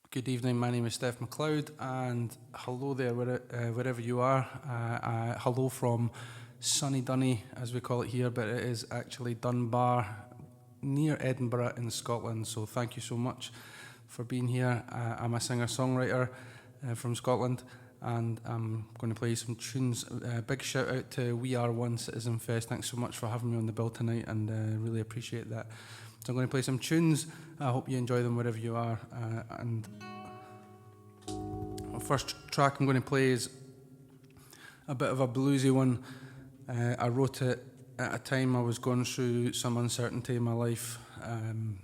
Good evening, my name is Steph Macleod, and hello there, wherever you are. Hello from sunny Dunny, as we call it here, but it is actually Dunbar, near Edinburgh in Scotland, so thank you so much for being here. I'm a singer-songwriter from Scotland, and I'm going to play some tunes. Big shout out to We Are One CitizenFest. Thanks so much for having me on the bill tonight, and really appreciate that. So I'm going to play some tunes. I hope you enjoy them wherever you are. And the first track I'm going to play is a bit of a bluesy one. I wrote it at a time I was going through some uncertainty in my life. I'm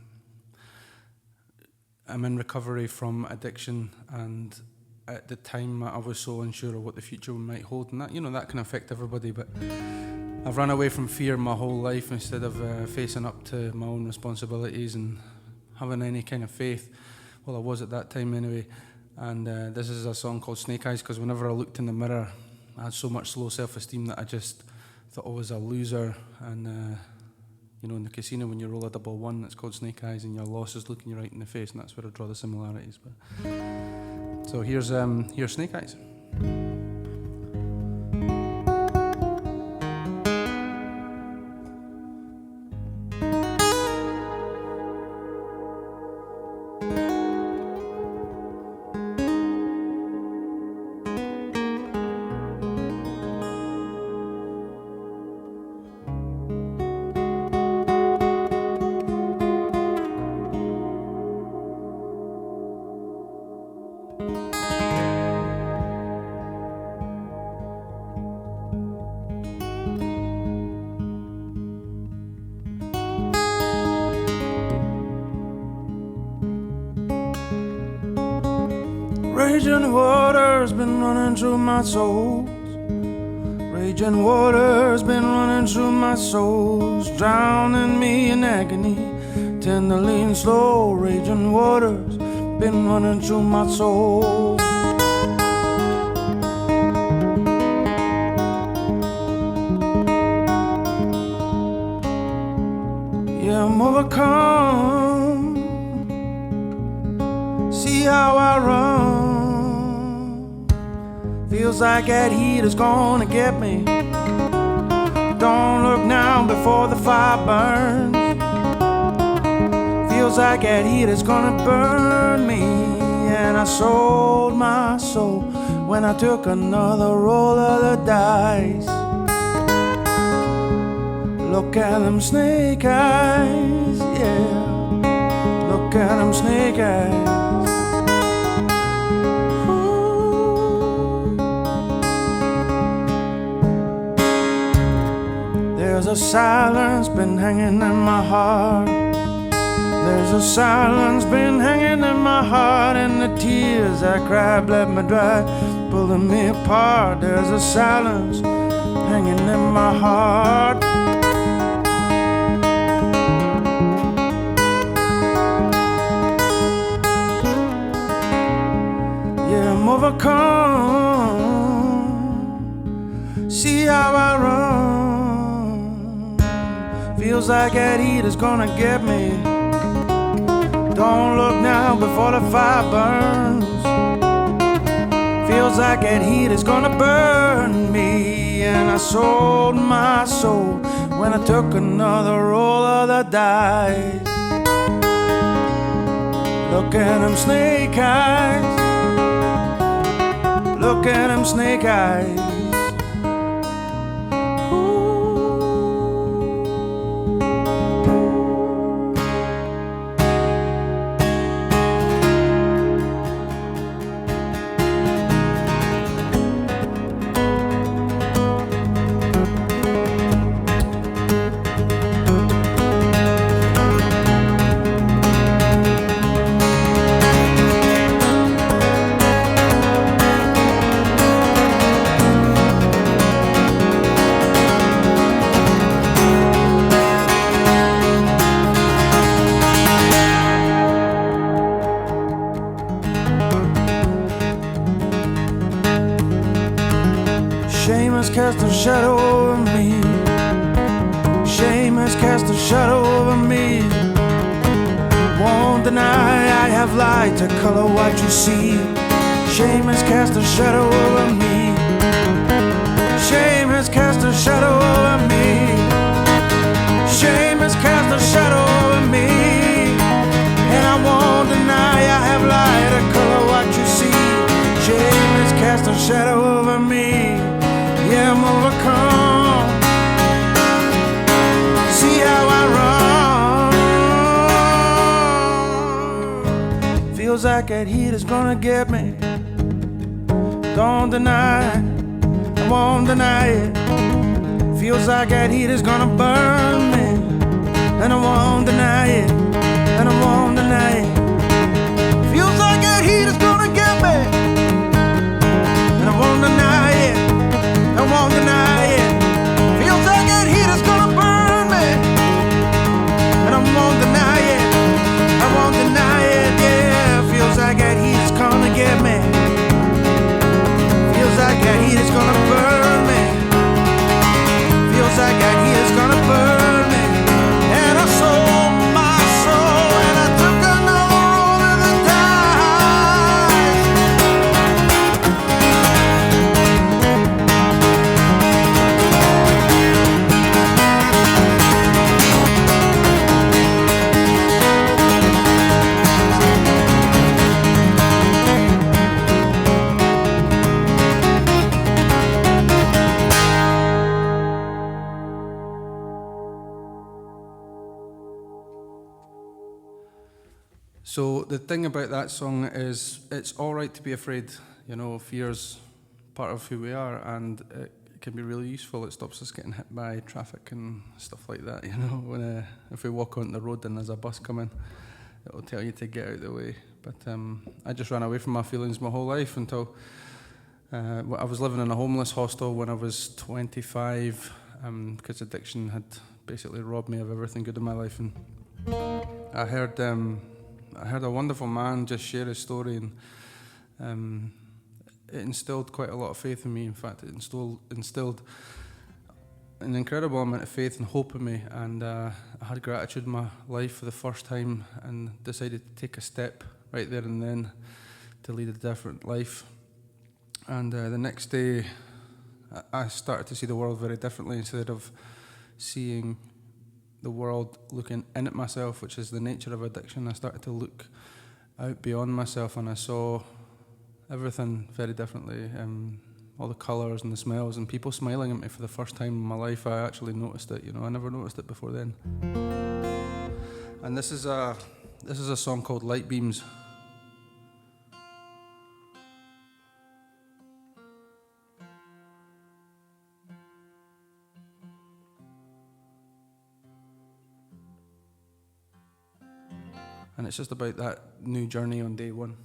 in recovery from addiction, and at the time I was so unsure of what the future might hold, and that that can affect everybody, but I've run away from fear my whole life instead of facing up to my own responsibilities and having any kind of faith. Well, I was at that time anyway. And this is a song called Snake Eyes, because whenever I looked in the mirror, I had so much low self-esteem that I just thought I was a loser. And in the casino, when you roll a double one, it's called Snake Eyes, and your loss is looking you right in the face, and that's where I draw the similarities. But so here's Snake Eyes. Raging water's been running through my soul. Raging water's been running through my soul, drowning me in agony, tenderly and slow. Raging water's been running through my soul. Yeah, I'm overcome. See how I run. Feels like that heat is gonna get me. Don't look now before the fire burns. Feels like that heat is gonna burn me. And I sold my soul when I took another roll of the dice. Look at them snake eyes, yeah. Look at them snake eyes. There's a silence been hanging in my heart. There's a silence been hanging in my heart, and the tears I cried left me dry, pulling me apart. There's a silence hanging in my heart. Yeah, I'm overcome. See how I run. Feels like that heat is gonna get me. Don't look now before the fire burns. Feels like that heat is gonna burn me. And I sold my soul when I took another roll of the dice. Look at them snake eyes. Look at them snake eyes. Shame has cast a shadow over me. Shame has cast a shadow over me. Won't deny I have light to color what you see. Shame has cast a shadow over me. Shame has cast a shadow over me. Shame has cast a shadow over me. And I won't deny I have light to color what you see. Shame has cast a shadow over me. Yeah, I'm overcome. See how I run. Feels like that heat is gonna get me. Don't deny it, I won't deny it. Feels like that heat is gonna burn me. And I won't deny it, and I won't deny it. Feels like that heat is gonna get me. And I won't deny it, I won't deny it. Feels like that heat is gonna burn me. And I won't deny it, I won't deny it. Yeah, feels like that heat is gonna get me. Feels like that heat is gonna burn me. Feels like that heat is gonna burn me. And I sold my soul and I took another roll of the dice. So the thing about that song is it's all right to be afraid. You know, fear's part of who we are, and it can be really useful. It stops us getting hit by traffic and stuff like that. You know, when if we walk on the road and there's a bus coming, it will tell you to get out of the way. But I just ran away from my feelings my whole life until I was living in a homeless hostel when I was 25, because addiction had basically robbed me of everything good in my life. And I heard a wonderful man just share his story, and it instilled quite a lot of faith in me. In fact, it instilled an incredible amount of faith and hope in me, and I had gratitude in my life for the first time and decided to take a step right there and then to lead a different life. And the next day, I started to see the world very differently. Instead of seeing the world looking in at myself, which is the nature of addiction, I started to look out beyond myself, and I saw everything very differently. All the colours and the smells and people smiling at me for the first time in my life. I actually noticed it. You know, I never noticed it before then. And this is a song called Light Beams. And it's just about that new journey on day one.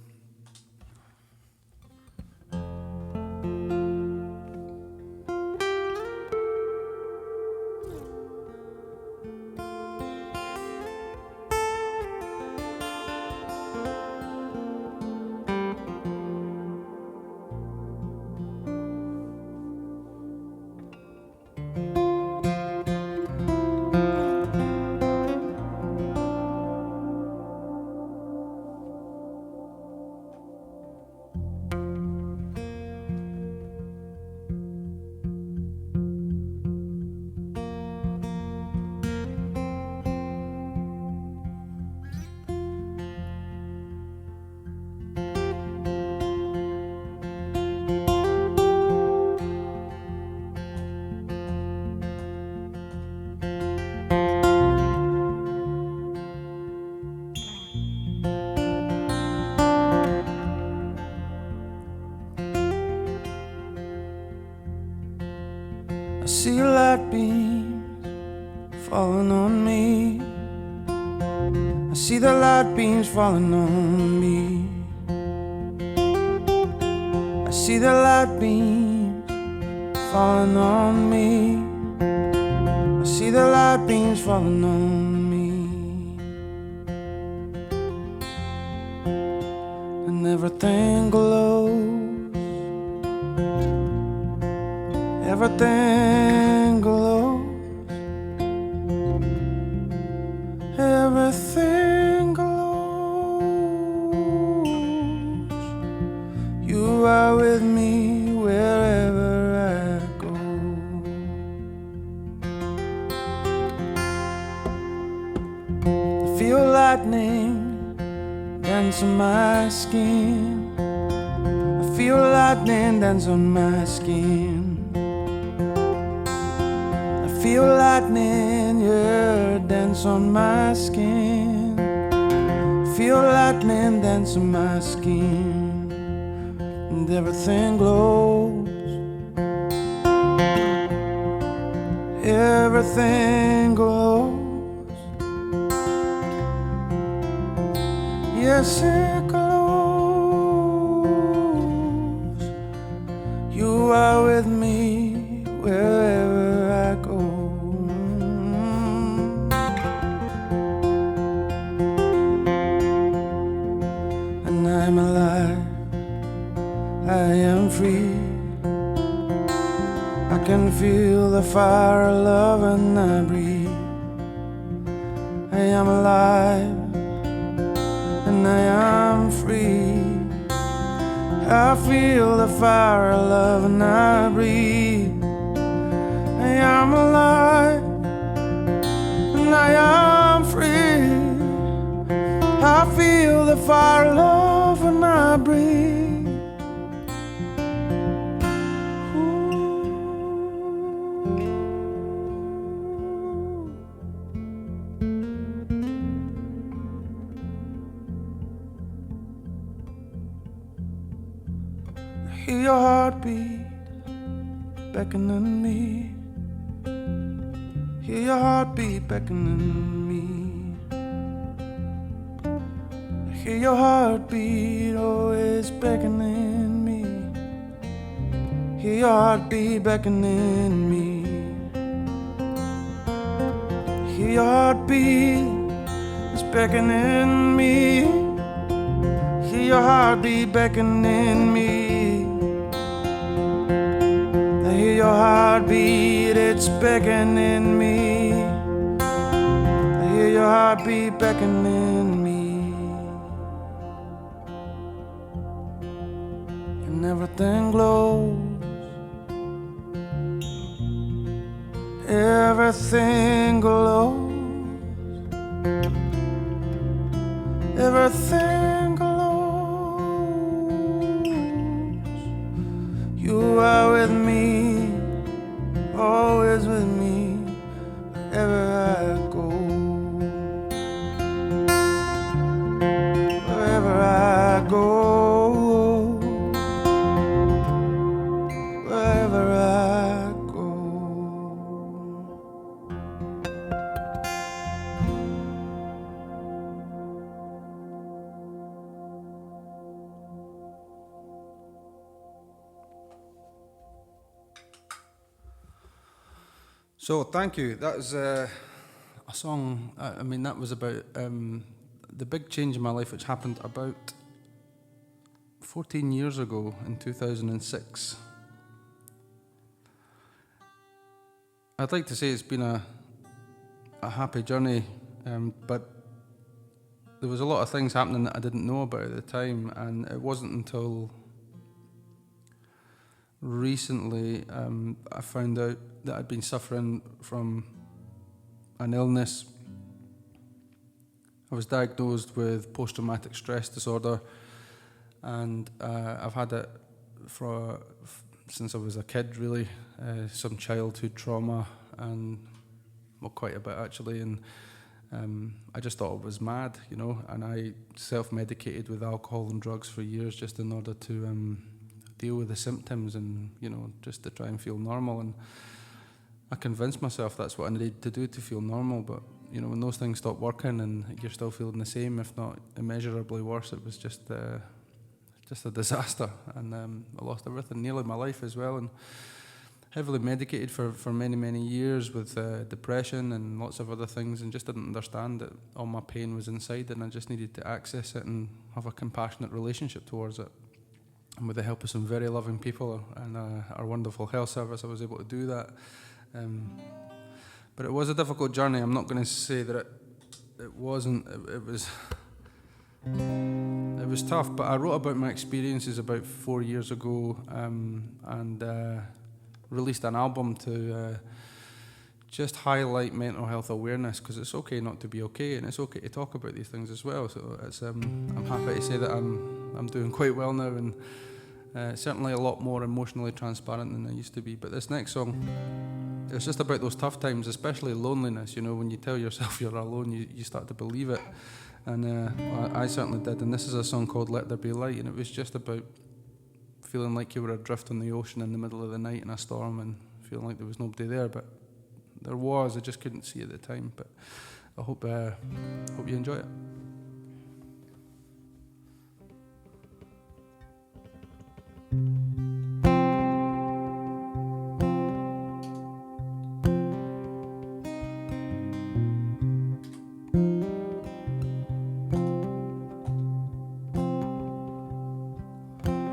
I see light beams falling on me. I see the light beams falling on me. I see the light beams falling on me. I see the light beams falling on me. And everything glows. Everything glows. Everything glows. dance on my skin. I feel lightning dance on my skin. I feel lightning, yeah, dance on my skin. I feel lightning dance on my skin. And everything glows. Everything glows. Yes, it glows. You are with me wherever I go. And I'm alive, I am free. I can feel the fire of love when I breathe. I am alive and I am free. I feel the fire of love and I breathe. I am alive and I am free. I feel the fire of love and I breathe. Hear your heartbeat beckoning me. Hear your heartbeat beckoning me. Hear your heartbeat always beckoning me. Hear your heartbeat beckoning me. Hear your heartbeat is beckoning me. Hear your heartbeat beckoning me. I hear your heartbeat, it's beckoning me. I hear your heartbeat beckoning me. And everything glows. Everything glows. Everything glows. You are with me, always with me, wherever I go. Wherever I go. Wherever I go. So thank you. That was a song. I mean, that was about the big change in my life, which happened about 14 years ago in 2006. I'd like to say it's been a happy journey, but there was a lot of things happening that I didn't know about at the time, and it wasn't until recently I found out that I'd been suffering from an illness. I was diagnosed with post-traumatic stress disorder, and I've had it since I was a kid, really. Some childhood trauma, and well, quite a bit actually, and I just thought I was mad, you know, and I self-medicated with alcohol and drugs for years just in order to deal with the symptoms and, you know, just to try and feel normal. And I convinced myself that's what I needed to do to feel normal, but, you know, when those things stop working and you're still feeling the same, if not immeasurably worse, it was just a disaster. And I lost everything, nearly my life as well, and heavily medicated for many, many years with depression and lots of other things, and just didn't understand that all my pain was inside and I just needed to access it and have a compassionate relationship towards it. And with the help of some very loving people and our wonderful health service, I was able to do that. But it was a difficult journey. I'm not going to say that it wasn't. It was tough, but I wrote about my experiences about 4 years ago, and released an album to just highlight mental health awareness, because it's okay not to be okay, and it's okay to talk about these things as well. So it's I'm happy to say that I'm doing quite well now, and certainly a lot more emotionally transparent than I used to be. But this next song, it's just about those tough times, especially loneliness. You know, when you tell yourself you're alone, you start to believe it, and I certainly did. And this is a song called "Let There Be Light," and it was just about feeling like you were adrift on the ocean in the middle of the night in a storm, and feeling like there was nobody there, but there was. I just couldn't see at the time. But I hope you enjoy it.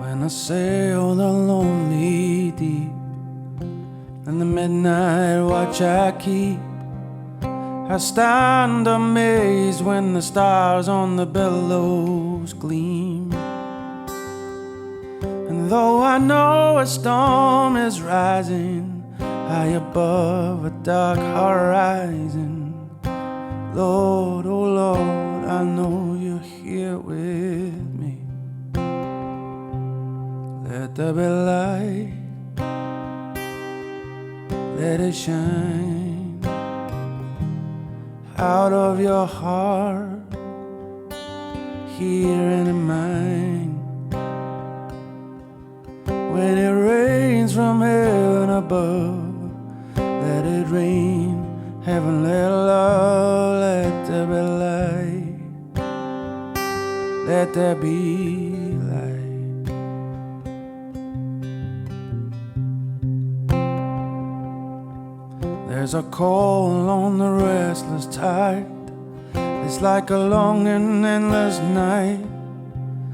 When I sail the lonely deep, and the midnight watch I keep, I stand amazed when the stars on the billows gleam. And though I know a storm is rising high above a dark horizon, Lord, oh Lord, I know you're here with me. Let there be light, let it shine out of your heart, here and in mine. When it rains from heaven above, let it rain heavenly love. Let there be light, let there be light. There's a call on the restless tide. It's like a long and endless night,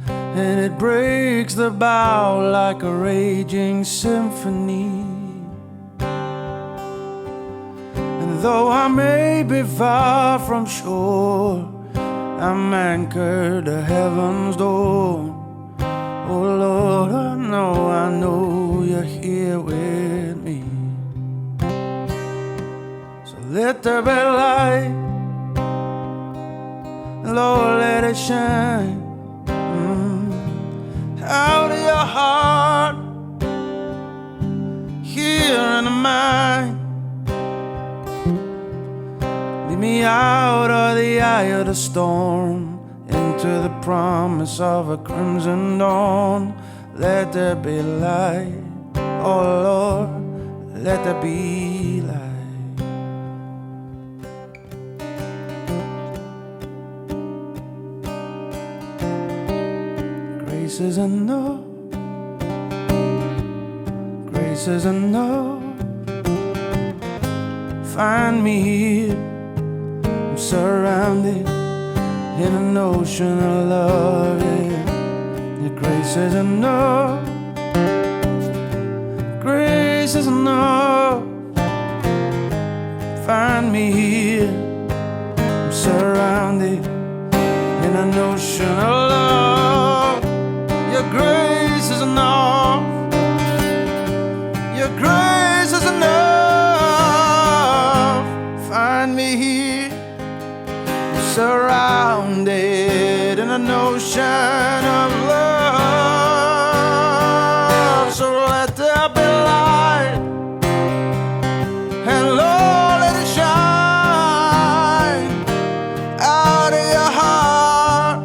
and it breaks the bow like a raging symphony. And though I may be far from shore, I'm anchored to heaven's door. Oh Lord, I know you're here with me. So let there be light, Lord, let it shine out of your heart, here in mine. Lead me out of the eye of the storm, into the promise of a crimson dawn. Let there be light, oh Lord, let there be light. Grace is enough, grace is enough. Find me here, I'm surrounded in an ocean of love, yeah. Your grace is enough, grace is enough. Find me here, I'm surrounded in an ocean of love. Your grace is enough, your grace is enough. Find me here, surrounded in an ocean of love. So let there be light, and Lord, let it shine out of your heart,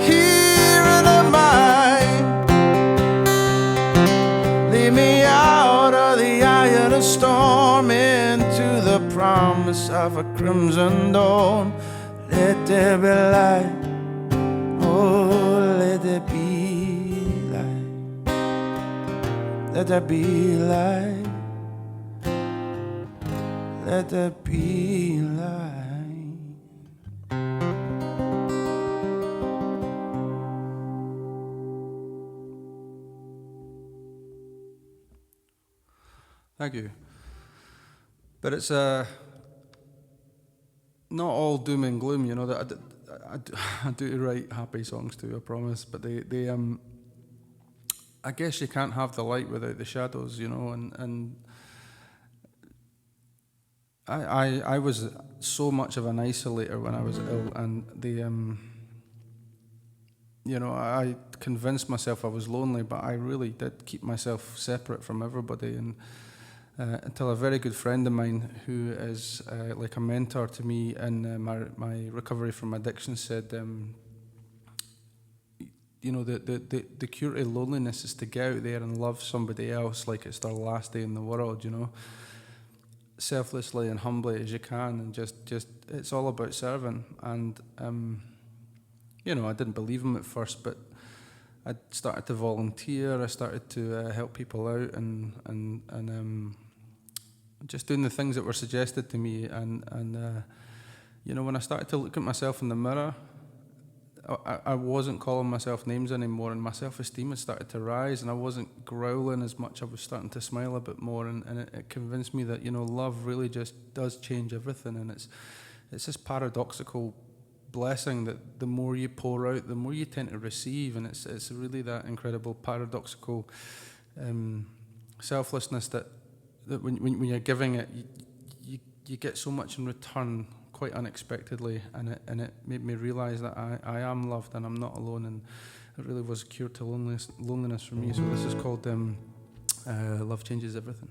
here in mine. Lead me out of the eye of the storm, into the promise of a crimson dawn. Let there be light, oh, let there be light. Let there be light, let there be light. Thank you. But it's not all doom and gloom, you know. That I do write happy songs too, I promise. But they I guess you can't have the light without the shadows, you know. And I was so much of an isolator when I was ill, and I convinced myself I was lonely, but I really did keep myself separate from everybody, and until a very good friend of mine who is like a mentor to me in my recovery from addiction said, the cure to loneliness is to get out there and love somebody else like it's their last day in the world, selflessly and humbly as you can, and just it's all about serving. And I didn't believe him at first, but I started to volunteer. I started to help people out, and just doing the things that were suggested to me. And when I started to look at myself in the mirror, I wasn't calling myself names anymore, and my self-esteem had started to rise, and I wasn't growling as much. I was starting to smile a bit more, and it convinced me that love really just does change everything, and it's this paradoxical blessing that the more you pour out, the more you tend to receive, and it's really that incredible paradoxical selflessness that when you're giving it, you get so much in return quite unexpectedly, and it made me realize that I am loved and I'm not alone, and it really was a cure to loneliness for me. So this is called Love Changes Everything.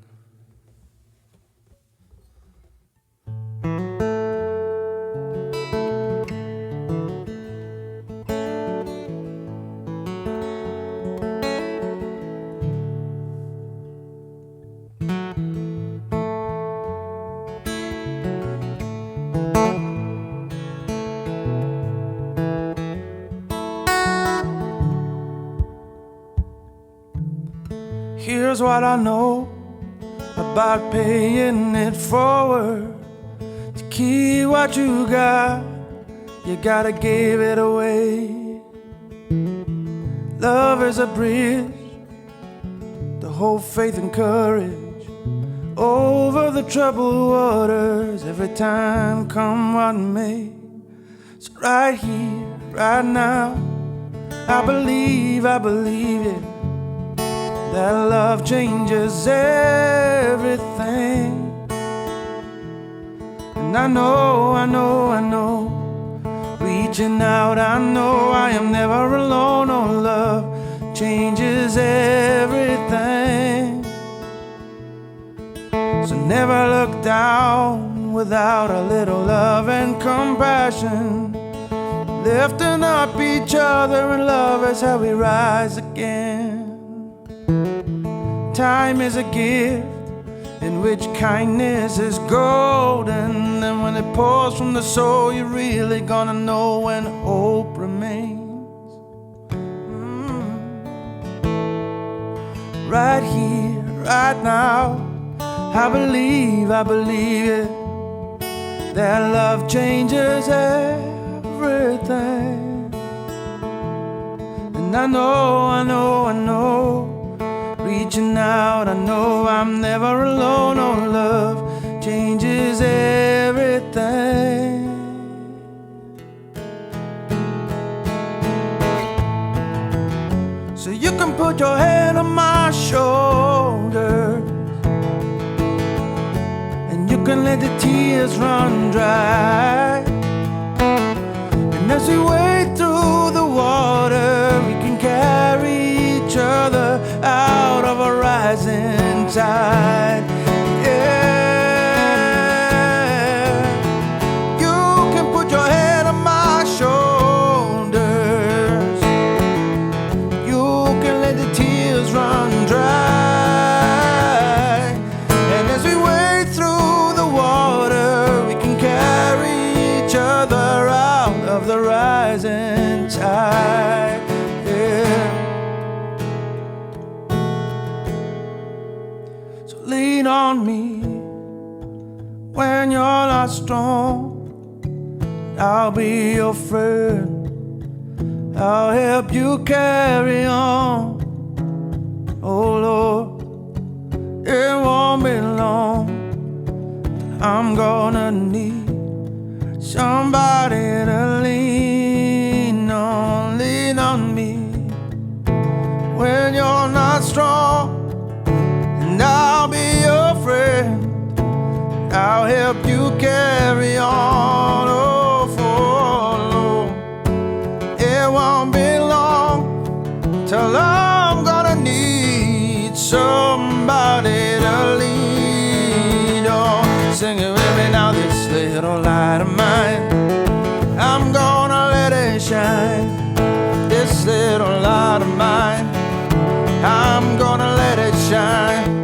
Here's what I know about paying it forward. To keep what you got, you gotta give it away. Love is a bridge to hold faith and courage over the troubled waters, every time come what may. So right here, right now, I believe it, that love changes everything. And I know, reaching out, I know I am never alone. Oh, love changes everything. So never look down without a little love and compassion, lifting up each other in love is how we rise again. Time is a gift in which kindness is golden, and when it pours from the soul, you're really gonna know when hope remains. Right here, right now, I believe it, that love changes everything. And I know, reaching out, I know I'm never alone. Oh, love changes everything. So you can put your head on my shoulder, and you can let the tears run dry. And as we wade through the water, we can carry each other out of a rising tide. Yeah, you can put your head on my shoulders, you can let the tears run dry. And as we wade through the water, we can carry each other out of the rising tide. Yeah. Lean on me when you're not strong. I'll be your friend, I'll help you carry on. Oh Lord, it won't be long, I'm gonna need somebody to lean on me when you're not strong. And I'll be your friend, I'll help you carry on. Oh, for Lord, it won't be long till I'm gonna need somebody to lead. Oh, sing it with me now, this little light of mine, I'm gonna let it shine. This little light of mine, I'm gonna let it shine.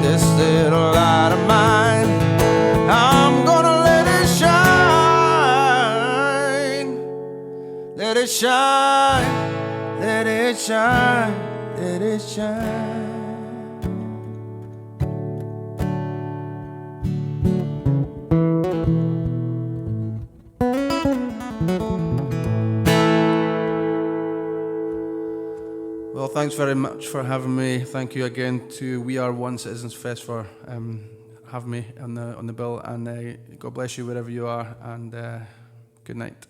This little light of mine, I'm gonna let it shine. Let it shine, let it shine, let it shine. Well, thanks very much for having me. Thank you again to We Are One CitizenFest for having me on the bill, and God bless you wherever you are, and good night.